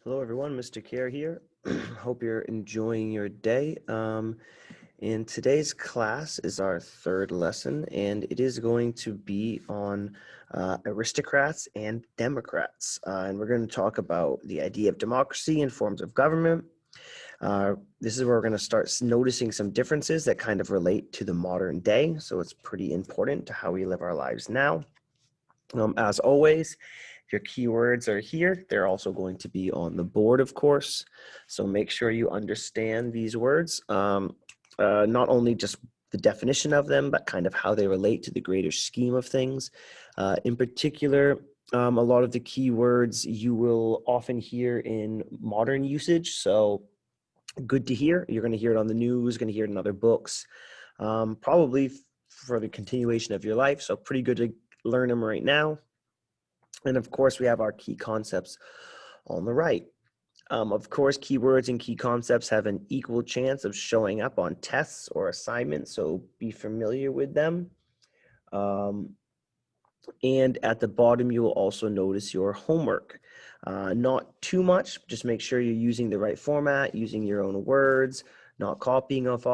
Hello, everyone. Mr. Care here. Hope you're enjoying your day. And today's class is our third lesson, and it is going to be on aristocrats and democrats. And we're going to talk about the idea of democracy and forms of government. This is where we're going to start noticing some differences that kind of relate to the modern day. So it's pretty important to how we live our lives now. As always, your keywords are here. They're also going to be on the board, of course. So make sure you understand these words, not only just the definition of them, but kind of how they relate to the greater scheme of things. In particular, a lot of the keywords you will often hear in modern usage. So good to hear. You're going to hear it on the news, going to hear it in other books, probably for the continuation of your life. So pretty good to learn them right now. And of course, we have our key concepts on the right. Of course, keywords and key concepts have an equal chance of showing up on tests or assignments, so be familiar with them. And at the bottom, you will also notice your homework. Not too much, just make sure you're using the right format, using your own words, not copying off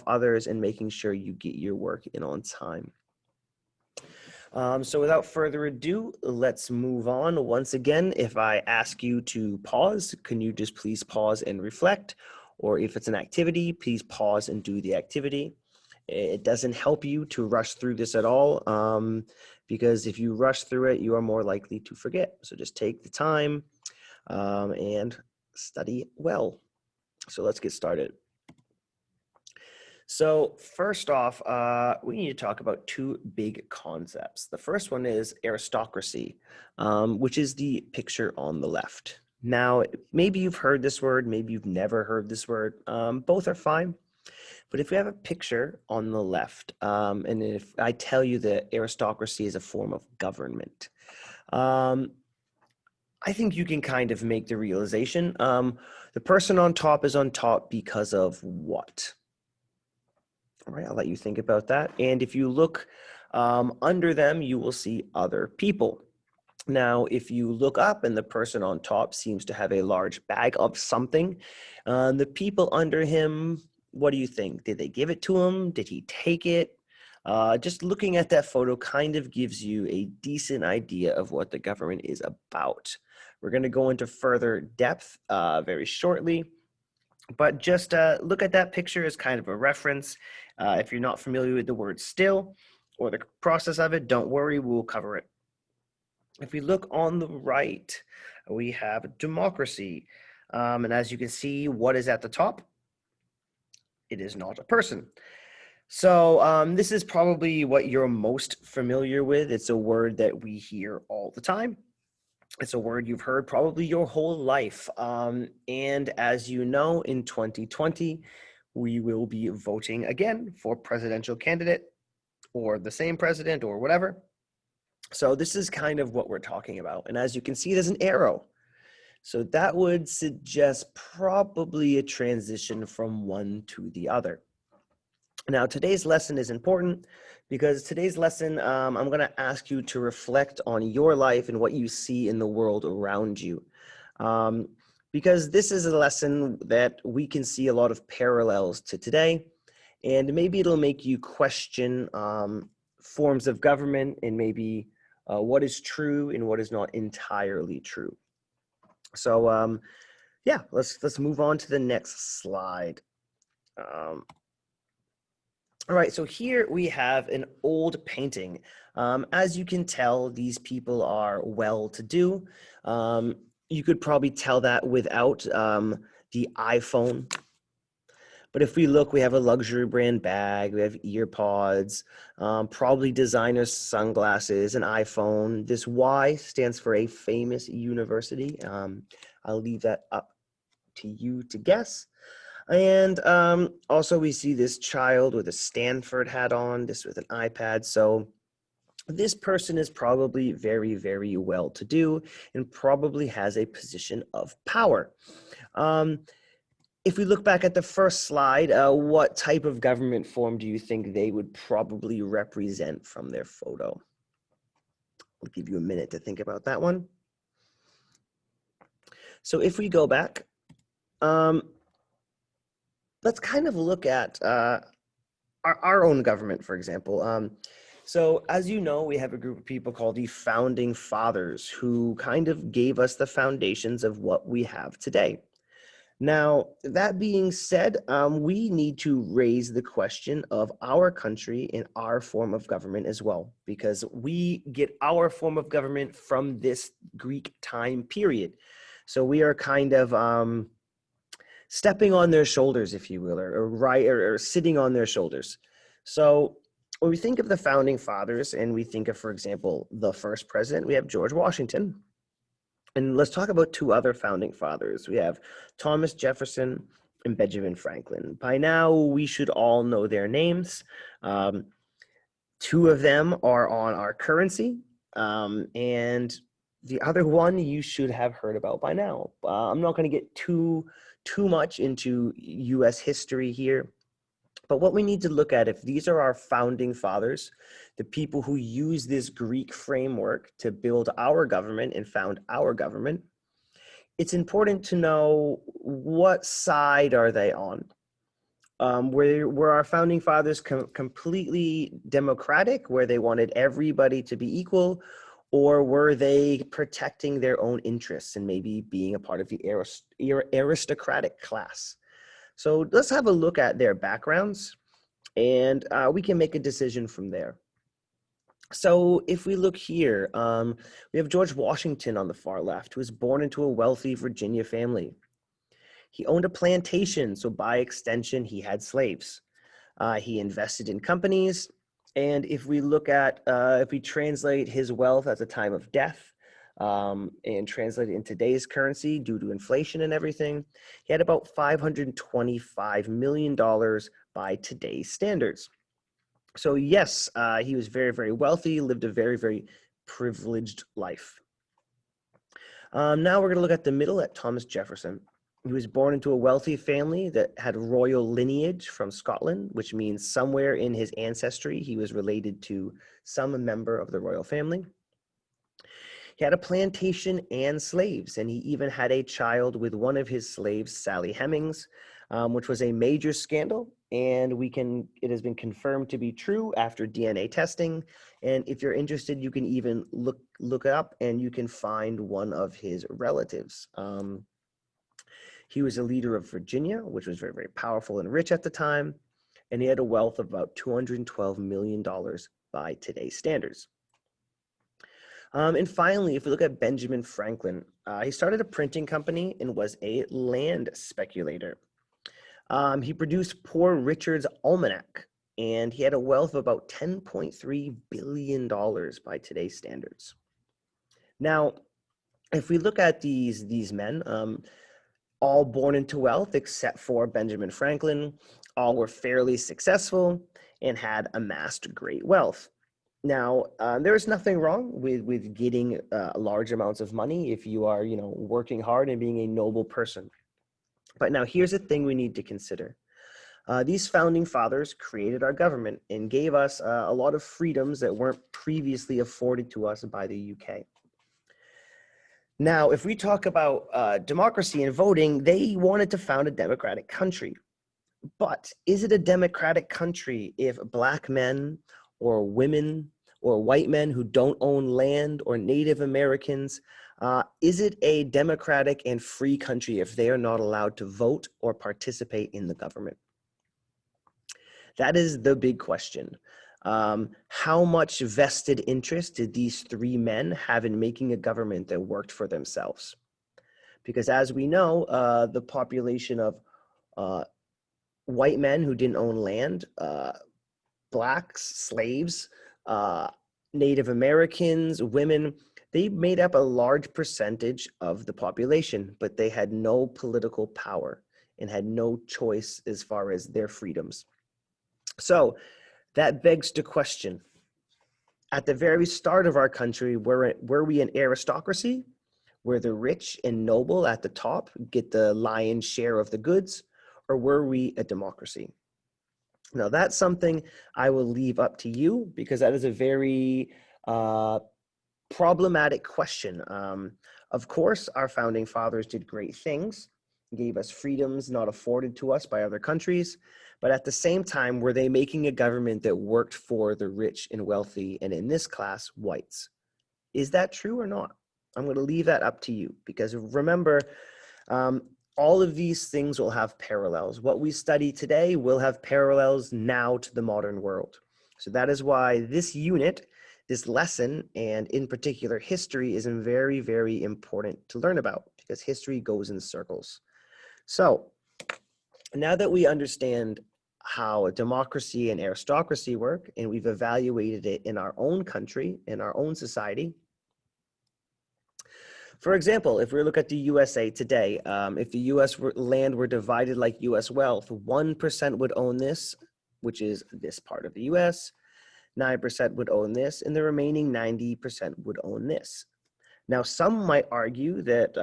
others, and making sure you get your work in on time. So without further ado, let's move on. Once again, if I ask you to pause, can you just please pause and reflect? Or if it's an activity, please pause and do the activity. It doesn't help you to rush through this at all, because if you rush through it, you are more likely to forget. So just take the time and study well. So let's get started. So first off, we need to talk about two big concepts. The first one is aristocracy, which is the picture on the left. Now, maybe you've heard this word, maybe you've never heard this word. Both are fine. But if we have a picture on the left, and if I tell you that aristocracy is a form of government, I think you can kind of make the realization. The person on top is on top because of what? All right, I'll let you think about that. And if you look under them, you will see other people. Now, if you look up and the person on top seems to have a large bag of something, the people under him, what do you think? Did they give it to him? Did he take it? Just looking at that photo kind of gives you a decent idea of what the government is about. We're going to go into further depth very shortly. But just look at that picture as kind of a reference. If you're not familiar with the word still or the process of it, don't worry, we'll cover it. If we look on the right, we have democracy. And as you can see, what is at the top? It is not a person. So this is probably what you're most familiar with. It's a word that we hear all the time. It's a word you've heard probably your whole life. And as you know, in 2020, we will be voting again for presidential candidate or the same president or whatever. So this is kind of what we're talking about. And as you can see, there's an arrow. So that would suggest probably a transition from one to the other. Now, today's lesson is important because today's lesson, I'm going to ask you to reflect on your life and what you see in the world around you. Because this is a lesson that we can see a lot of parallels to today, and maybe it'll make you question forms of government and maybe what is true and what is not entirely true. So yeah, let's move on to the next slide. All right, so here we have an old painting. As you can tell, these people are well-to-do. You could probably tell that without the iPhone. But if we look, we have a luxury brand bag, we have ear pods, probably designer sunglasses, an iPhone. This Y stands for a famous university. I'll leave that up to you to guess. And also we see this child with a Stanford hat on, this with an iPad. So this person is probably very, very well-to-do and probably has a position of power. If we look back at the first slide, what type of government form do you think they would probably represent from their photo? I'll give you a minute to think about that one. So if we go back, um, let's kind of look at our own government, for example. So as you know, we have a group of people called the Founding Fathers who kind of gave us the foundations of what we have today. Now, that being said, we need to raise the question of our country and our form of government as well, because we get our form of government from this Greek time period. So we are kind of stepping on their shoulders, if you will, or sitting on their shoulders. So when we think of the Founding Fathers and we think of, for example, the first president, we have George Washington. And let's talk about two other founding fathers. We have Thomas Jefferson and Benjamin Franklin. By now, we should all know their names. Um, Two of them are on our currency, and the other one you should have heard about by now. I'm not going to get too much into U.S. history here. But what we need to look at, if these are our founding fathers, the people who use this Greek framework to build our government and found our government, it's important to know what side are they on. Were our founding fathers completely democratic, where they wanted everybody to be equal, or were they protecting their own interests and maybe being a part of the aristocratic class? So let's have a look at their backgrounds, and we can make a decision from there. So if we look here, we have George Washington on the far left, who was born into a wealthy Virginia family. He owned a plantation, so by extension, he had slaves. He invested in companies, and if we look at, if we translate his wealth at the time of death, and translate it in today's currency due to inflation and everything, he had about $525 million by today's standards. So yes, he was very, very wealthy, lived a very, very privileged life. Now we're going to look at the middle, at Thomas Jefferson. He was born into a wealthy family that had royal lineage from Scotland, which means somewhere in his ancestry he was related to some member of the royal family. He had a plantation and slaves, and he even had a child with one of his slaves, Sally Hemings, which was a major scandal. And it has been confirmed to be true after DNA testing. And if you're interested, you can even look it up, and you can find one of his relatives. He was a leader of Virginia, which was very, very powerful and rich at the time. And he had a wealth of about $212 million by today's standards. And finally, if we look at Benjamin Franklin, he started a printing company and was a land speculator. He produced Poor Richard's Almanac, and he had a wealth of about $10.3 billion by today's standards. Now, if we look at these men, all born into wealth except for Benjamin Franklin, all were fairly successful and had amassed great wealth. Now, there is nothing wrong with getting large amounts of money if you are, working hard and being a noble person. But now here's the thing we need to consider. These founding fathers created our government and gave us a lot of freedoms that weren't previously afforded to us by the UK. Now, if we talk about democracy and voting, they wanted to found a democratic country. But is it a democratic country if Black men or women or white men who don't own land or Native Americans, is it a democratic and free country if they are not allowed to vote or participate in the government? That is the big question. How much vested interest did these three men have in making a government that worked for themselves? Because as we know, the population of white men who didn't own land, Blacks, slaves, Native Americans, women, they made up a large percentage of the population, but they had no political power and had no choice as far as their freedoms. So that begs the question, at the very start of our country, were we an aristocracy, where the rich and noble at the top get the lion's share of the goods, or were we a democracy? Now, that's something I will leave up to you, because that is a very problematic question. Of course, our founding fathers did great things, gave us freedoms not afforded to us by other countries, but at the same time, were they making a government that worked for the rich and wealthy, and in this class, whites? Is that true or not? I'm going to leave that up to you, because remember, all of these things will have parallels. What we study today will have parallels now to the modern world. So that is why this unit, this lesson, and in particular history, is very, very important to learn about, because history goes in circles. So now that we understand how a democracy and aristocracy work, and we've evaluated it in our own country, in our own society. For example, if we look at the USA today, if the US land were divided like US wealth, 1% would own this, which is this part of the US, 9% would own this, and the remaining 90% would own this. Now, some might argue that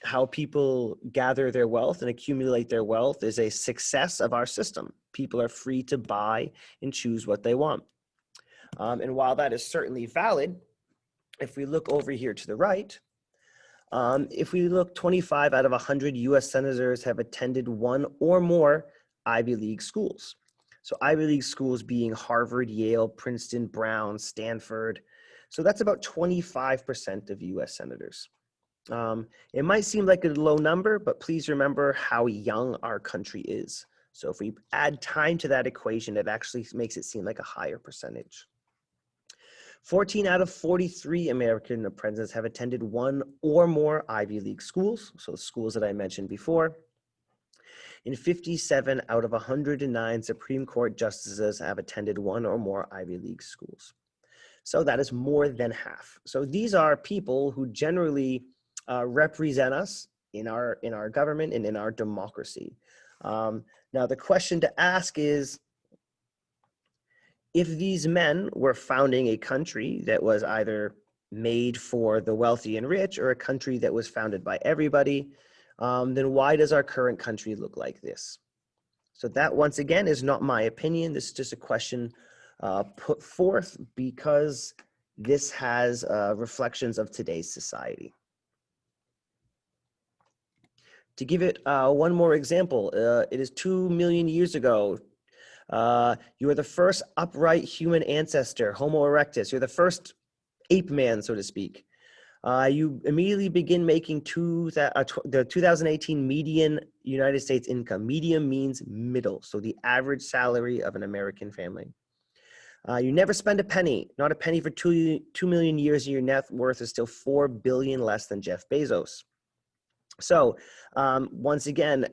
how people gather their wealth and accumulate their wealth is a success of our system. People are free to buy and choose what they want. And while that is certainly valid, if we look over here to the right, if we look, 25 out of 100 US senators have attended one or more Ivy League schools. So Ivy League schools being Harvard, Yale, Princeton, Brown, Stanford. So that's about 25% of US senators. It might seem like a low number, but please remember how young our country is. So if we add time to that equation, it actually makes it seem like a higher percentage. 14 out of 43 American apprentices have attended one or more Ivy League schools, so the schools that I mentioned before. And 57 out of 109 Supreme Court justices have attended one or more Ivy League schools. So that is more than half. So these are people who generally represent us in our government and in our democracy. Now the question to ask is, if these men were founding a country that was either made for the wealthy and rich, or a country that was founded by everybody, then why does our current country look like this? So that, once again, is not my opinion. This is just a question put forth because this has reflections of today's society. To give it one more example, it is 2 million years ago. You are the first upright human ancestor, Homo erectus. You're the first ape man, so to speak. You immediately begin making the 2018 median United States income. Median means middle, so the average salary of an American family. You never spend a penny, not a penny for 2 million years, and your net worth is still 4 billion less than Jeff Bezos. So once again,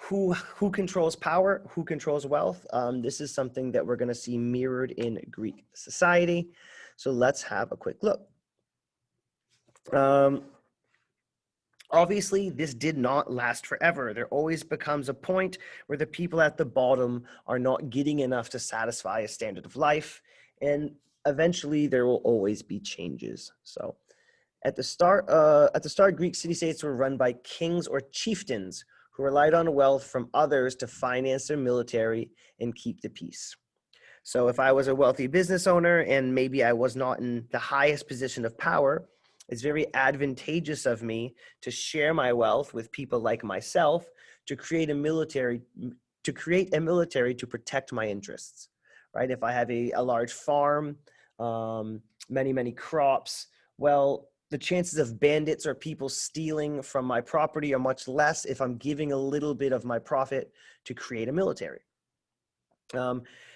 who controls power, who controls wealth? This is something that we're going to see mirrored in Greek society. So let's have a quick look. Obviously, this did not last forever. There always becomes a point where the people at the bottom are not getting enough to satisfy a standard of life, and eventually there will always be changes. So at the start, Greek city-states were run by kings or chieftains who relied on wealth from others to finance their military and keep the peace. So if I was a wealthy business owner and maybe I was not in the highest position of power, it's very advantageous of me to share my wealth with people like myself to create a military to protect my interests, right? If I have a large farm, many crops, well, the chances of bandits or people stealing from my property are much less if I'm giving a little bit of my profit to create a military.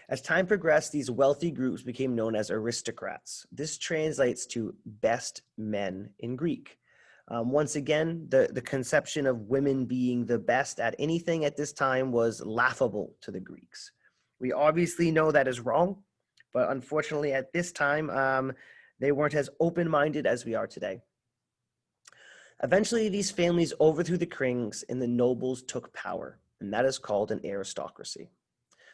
As time progressed, these wealthy groups became known as aristocrats. This translates to best men in Greek. Once again, the conception of women being the best at anything at this time was laughable to the Greeks. We obviously know that is wrong, but unfortunately at this time, they weren't as open-minded as we are today. Eventually, these families overthrew the kings and the nobles took power, and that is called an aristocracy.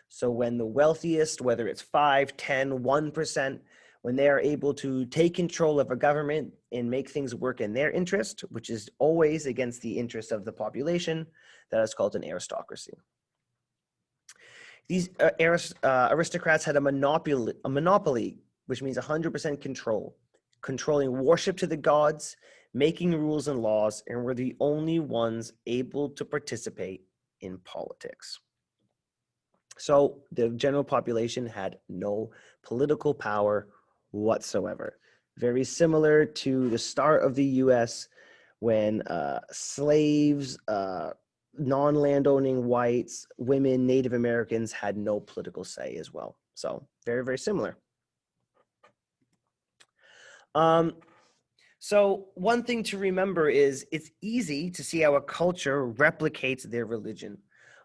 So when the wealthiest, whether it's 5, 10, 1%, when they are able to take control of a government and make things work in their interest, which is always against the interest of the population, that is called an aristocracy. These aristocrats had a monopoly which means 100% control, controlling worship to the gods, making rules and laws, and were the only ones able to participate in politics. So the general population had no political power whatsoever. Very similar to the start of the US when slaves, non-landowning whites, women, Native Americans had no political say as well. So very, very similar. So one thing to remember is it's easy to see how a culture replicates their religion.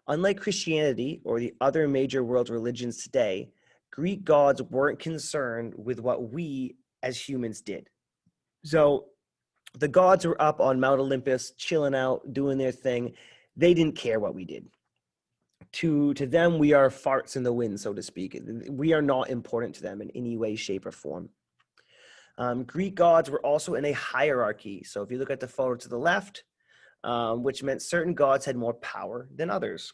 Unlike Christianity or the other major world religions today, Greek gods weren't concerned with what we as humans did. So the gods were up on Mount Olympus, chilling out, doing their thing. They didn't care what we did. To them, we are farts in the wind, so to speak. We are not important to them in any way, shape, or form. Greek gods were also in a hierarchy. So if you look at the photo to the left, which meant certain gods had more power than others.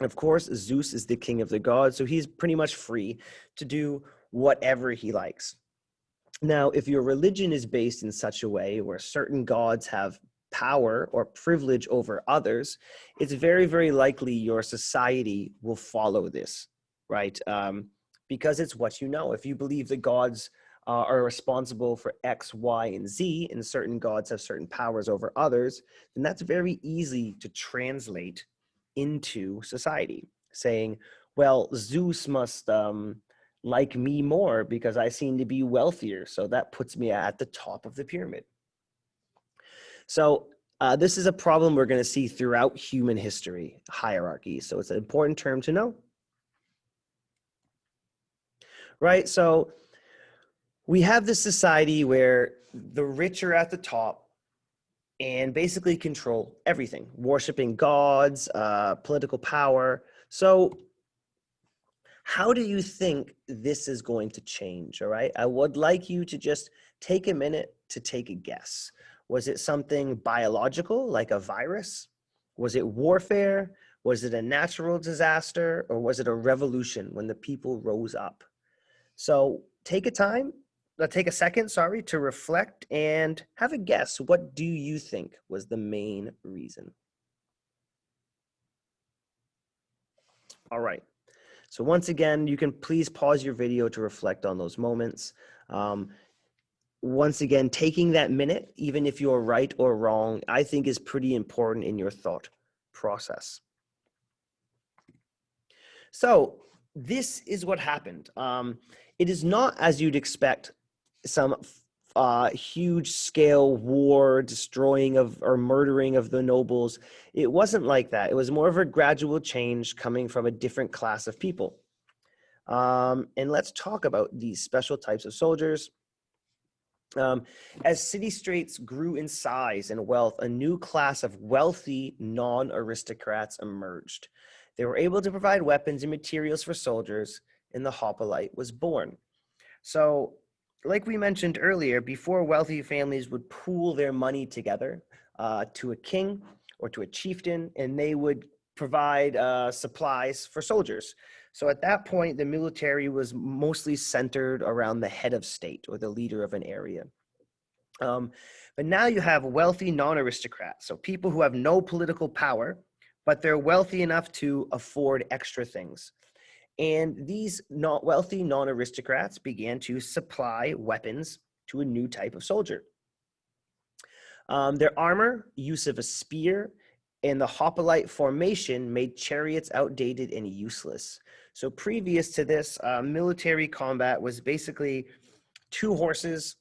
Of course, Zeus is the king of the gods, so he's pretty much free to do whatever he likes. Now, if your religion is based in such a way where certain gods have power or privilege over others, it's very, very likely your society will follow this, right? Because it's what you know. If you believe the gods are responsible for X, Y, and Z, and certain gods have certain powers over others, then that's very easy to translate into society, saying, well, Zeus must like me more because I seem to be wealthier, so that puts me at the top of the pyramid. So this is a problem we're going to see throughout human history, hierarchy. So it's an important term to know. Right, so we have this society where the rich are at the top and basically control everything, worshiping gods, political power. So how do you think this is going to change? All right, I would like you to just take a minute to take a guess. Was it something biological, like a virus? Was it warfare? Was it a natural disaster? Or was it a revolution when the people rose up? So take a second, to reflect and have a guess. What do you think was the main reason? All right. So once again, you can please pause your video to reflect on those moments. Once again, taking that minute, even if you're right or wrong, I think is pretty important in your thought process. So this is what happened. It is not as you'd expect, some huge scale war, destroying of or murdering of the nobles. It wasn't like that. It was more of a gradual change coming from a different class of people. And let's talk about these special types of soldiers. As city-states grew in size and wealth, a new class of wealthy non-aristocrats emerged. They were able to provide weapons and materials for soldiers, and the hoplite was born. So, like we mentioned earlier, before wealthy families would pool their money together to a king or to a chieftain, and they would provide supplies for soldiers. So at that point, the military was mostly centered around the head of state or the leader of an area. But now you have wealthy non-aristocrats, so people who have no political power, but they're wealthy enough to afford extra things. And these wealthy non-aristocrats began to supply weapons to a new type of soldier. Their armor, use of a spear, and the hoplite formation made chariots outdated and useless. So previous to this, military combat was basically two horses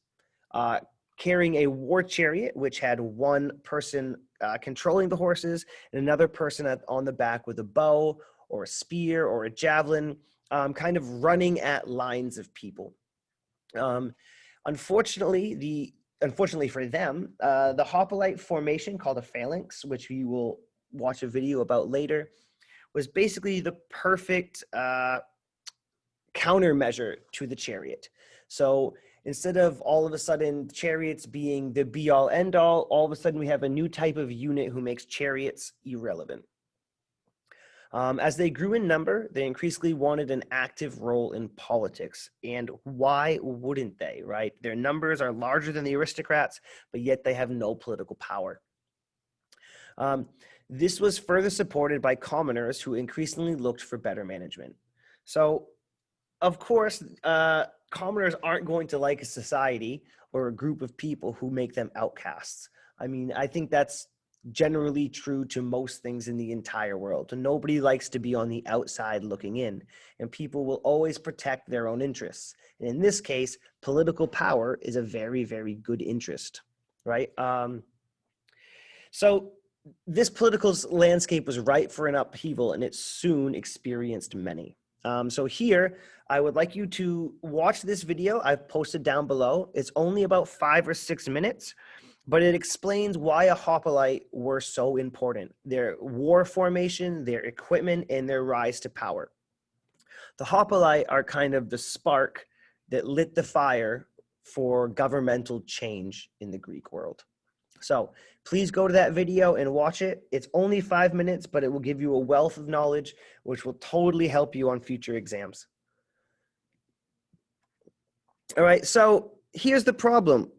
carrying a war chariot, which had one person controlling the horses and another person on the back with a bow or a spear or a javelin, kind of running at lines of people. Unfortunately for them, the hoplite formation, called a phalanx, which we will watch a video about later, was basically the perfect countermeasure to the chariot. So instead of all of a sudden chariots being the be-all end-all, all of a sudden we have a new type of unit who makes chariots irrelevant. As they grew in number, they increasingly wanted an active role in politics. And why wouldn't they, right? Their numbers are larger than the aristocrats, but yet they have no political power. Um, this was further supported by commoners who increasingly looked for better management. So, of course, commoners aren't going to like a society or a group of people who make them outcasts. I mean, I think that's generally true to most things in the entire world. Nobody likes to be on the outside looking in, and people will always protect their own interests. And in this case, political power is a very, very good interest, right? So this political landscape was ripe for an upheaval, and it soon experienced many. So here, I would like you to watch this video I've posted down below. It's only about 5 or 6 minutes, but it explains why a hoplite were so important: their war formation, their equipment, and their rise to power. The hoplite are kind of the spark that lit the fire for governmental change in the Greek world. So please go to that video and watch it. It's only 5 minutes, but it will give you a wealth of knowledge, which will totally help you on future exams. All right, so here's the problem.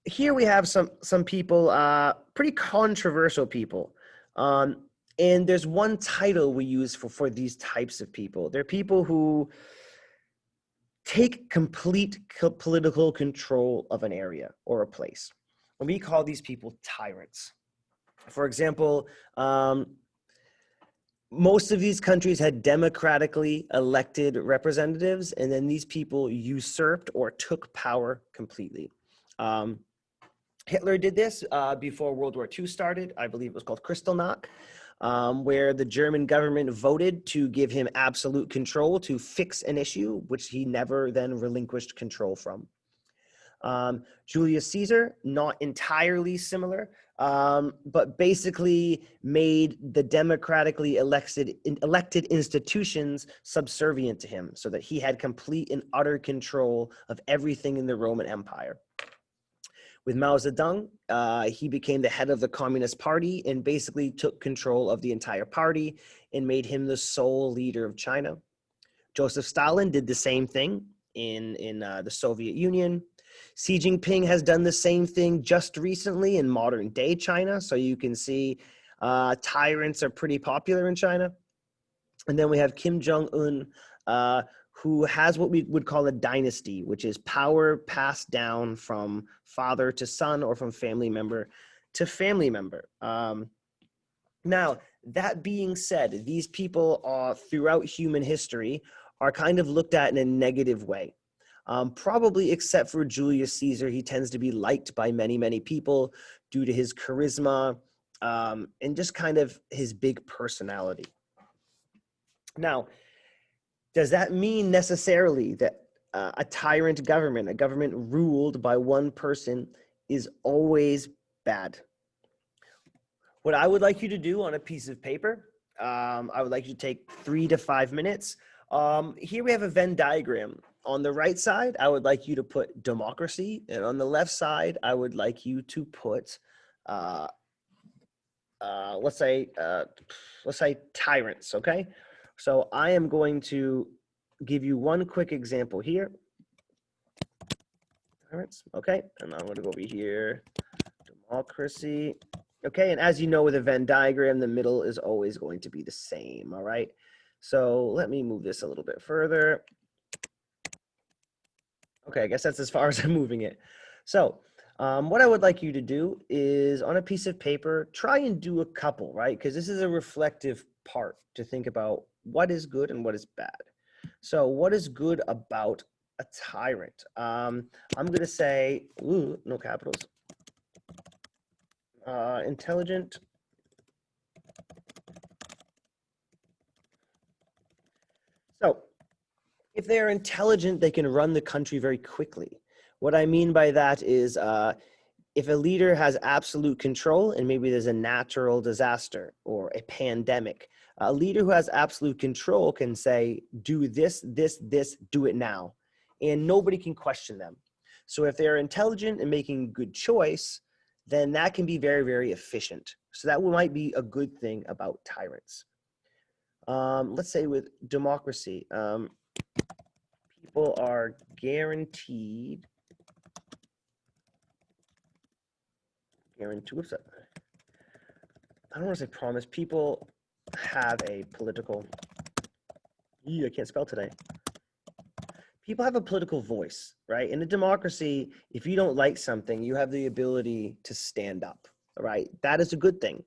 Here we have some people, pretty controversial people. And there's one title we use for these types of people. They're people who take complete political control of an area or a place. And we call these people tyrants. For example, most of these countries had democratically elected representatives, and then these people usurped or took power completely. Hitler did this before World War II started. I believe it was called Kristallnacht, where the German government voted to give him absolute control to fix an issue, which he never then relinquished control from. Julius Caesar, not entirely similar, but basically made the democratically elected institutions subservient to him, so that he had complete and utter control of everything in the Roman Empire. With Mao Zedong, he became the head of the Communist Party and basically took control of the entire party and made him the sole leader of China. Joseph Stalin did the same thing in the Soviet Union. Xi Jinping has done the same thing just recently in modern day China. So you can see tyrants are pretty popular in China. And then we have Kim Jong-un, who has what we would call a dynasty, which is power passed down from father to son or from family member to family member. Now, that being said, these people throughout human history are kind of looked at in a negative way. Probably except for Julius Caesar, he tends to be liked by many, many people due to his charisma and just kind of his big personality. Now, does that mean necessarily that a tyrant government, a government ruled by one person, is always bad? What I would like you to do on a piece of paper, I would like you to take 3 to 5 minutes. Here we have a Venn diagram. On the right side, I would like you to put democracy, and on the left side, I would like you to put, let's say tyrants. Okay, so I am going to give you one quick example here. Tyrants. Okay, and I'm going to go over here. Democracy. Okay, and as you know, with a Venn diagram, the middle is always going to be the same. All right, so let me move this a little bit further. Okay, I guess that's as far as I'm moving it. So what I would like you to do is on a piece of paper, try and do a couple, right? Because this is a reflective part to think about what is good and what is bad. So what is good about a tyrant? I'm going to say, ooh, no capitals. Intelligent. So if they're intelligent, they can run the country very quickly. What I mean by that is if a leader has absolute control and maybe there's a natural disaster or a pandemic, a leader who has absolute control can say, do this, this, this, do it now. And nobody can question them. So if they're intelligent and making a good choice, then that can be very, very efficient. So that might be a good thing about tyrants. Let's say with democracy, people are guaranteed, oops, I don't want to say promise, people have a political, I can't spell today. People have a political voice, right? In a democracy, if you don't like something, you have the ability to stand up, right? That is a good thing.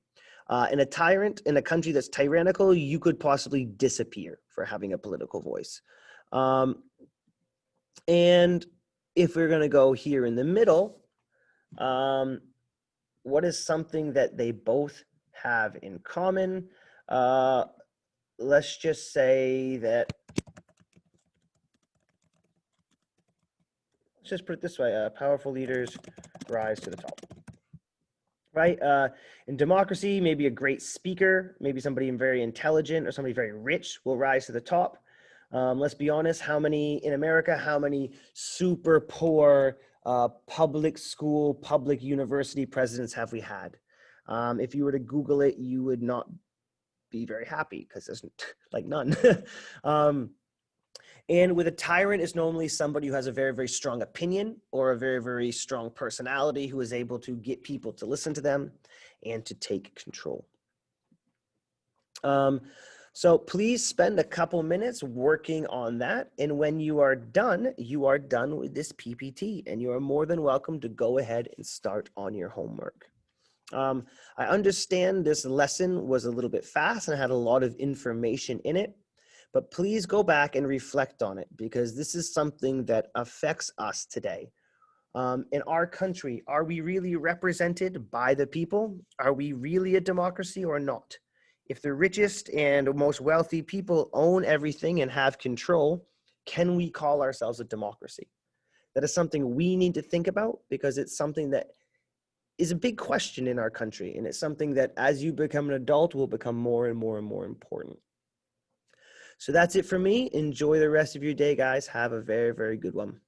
In a tyrant, in a country that's tyrannical, you could possibly disappear for having a political voice. And if we're going to go here in the middle, what is something that they both have in common? Let's just say that, let's just put it this way, powerful leaders rise to the top. Right? In democracy, maybe a great speaker, maybe somebody very intelligent or somebody very rich will rise to the top. Let's be honest, how many in America, how many super poor public school, public university presidents have we had? If you were to Google it, you would not be very happy because there's like none. And with a tyrant is normally somebody who has a very, very strong opinion or a very, very strong personality who is able to get people to listen to them and to take control. So please spend a couple minutes working on that. And when you are done with this PPT, and you are more than welcome to go ahead and start on your homework. I understand this lesson was a little bit fast and had a lot of information in it. But please go back and reflect on it, because this is something that affects us today. In our country, are we really represented by the people? Are we really a democracy or not? If the richest and most wealthy people own everything and have control, can we call ourselves a democracy? That is something we need to think about, because it's something that is a big question in our country. And it's something that as you become an adult will become more and more and more important. So that's it for me. Enjoy the rest of your day, guys. Have a very, very good one.